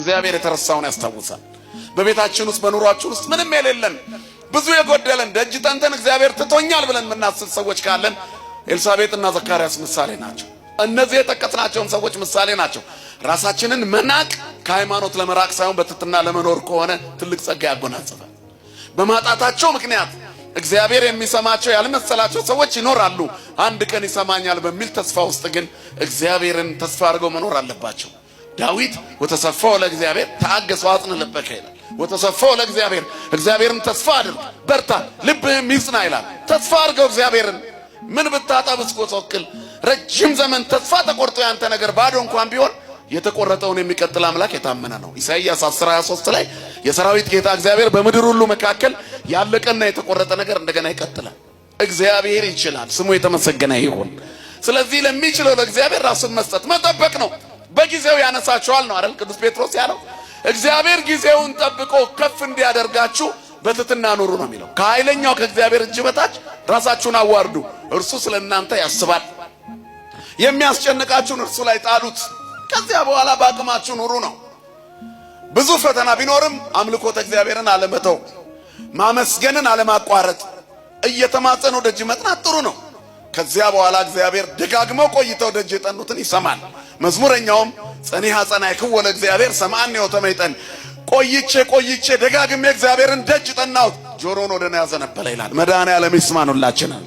እግዚአብሔር የተረሳውን ያስታውሳል። በቤታችን ውስጥ በኑሯችን ውስጥ ምንም የሌለን ብዙ የጎደለን ደጅ ጠንተን እግዚአብሔር ትቶኛል ብለን የምናስብ ሰዎች ካለን ኤልሳቤጥና ዘካርያስ ምሳሌ ናቸው። እነዚህ የጠቀስናቸውን ሰዎች ምሳሌ ናቸው። ራሳችንን መናቅ ከሃይማኖት ለመራቅ ሳይሆን በትህትና ለመኖር ከሆነ ትልቅ ጸጋ ያጎናጽፋል። በማጣታቸው ምክንያት እግዚአብሔር የሚሰማቸው ያልመሰላቸው ሰዎች ይኖራሉ። አንድ ቀን ይሰማኛል በሚል ተስፋ ውስጥ ግን እግዚአብሔርን ተስፋ አድርገው መኖር አለባቸው። ዳዊት ወተሰፋው ለእግዚአብሔር ተአገሰ ወአጽንዕ ልበከ ይላል። ወተሰፋው ለእግዚአብሔር እግዚአብሔርን ተስፋ አድርግ በርታ ልብህም ይጽና ይላል። ተስፋ አድርገው እግዚአብሔርን ምን ብታጣ ብትቆሰቅል ረጅም ዘመን ተስፋ ተቆርጦ ያንተ ነገር ባዶ እንኳን ቢሆን የተቆረጠውን የሚቀጥል አምላክ የታመነ ነው። ኢሳይያስ 10:23 ላይ የሰራዊት ጌታ እግዚአብሔር በምድር ሁሉ መካከል ያለቀና የተቆረጠ ነገር እንደገና ይቀጥላል። እግዚአብሔር ይችላል፣ ስሙ የተመሰገነ ይሁን። ስለዚህ ለሚችለው ለእግዚአብሔር ራሱን መስጠት መጠበቅ ነው። በጊዜው ያነሳቸዋል ነው አይደል ቅዱስ ጴጥሮስ ያለው። እግዚአብሔር ጊዜውን ጠብቆ ከፍ እንዲያደርጋችሁ በትህትና ኑሩ ነው የሚለው። ከኃይለኛው ከእግዚአብሔር እጅ በታች ራሳችሁን አዋርዱ፣ እርሱ ስለእናንተ ያስባል። የሚያስጨንቃችሁን እርሱ ላይ ጣሉት፣ ከዚያ በኋላ በአቅማችሁ ኑሩ ነው። ብዙ ፈተና ቢኖርም አምልኮተ እግዚአብሔርን አለመተው፣ ማመስገንን አለማቋረጥ፣ እየተማጸኑ ደጅ መጥናት ጥሩ ነው። ከዚያ በኋላ እግዚአብሔር ደጋግመው ቆይተው ደጅ የጠኑትን ይሰማል። መዝሙረኛውም ጸኒሐ ጸናዕክዎ ለእግዚአብሔር ሰምዓኒ ወተመይጠን፣ ቆይቼ ደጋግሜ እግዚአብሔርን ደጅ ጠናሁት ጆሮን ወደ እኔ ያዘነበለ ይላል። መድኃኔዓለም ይስማን ሁላችንን።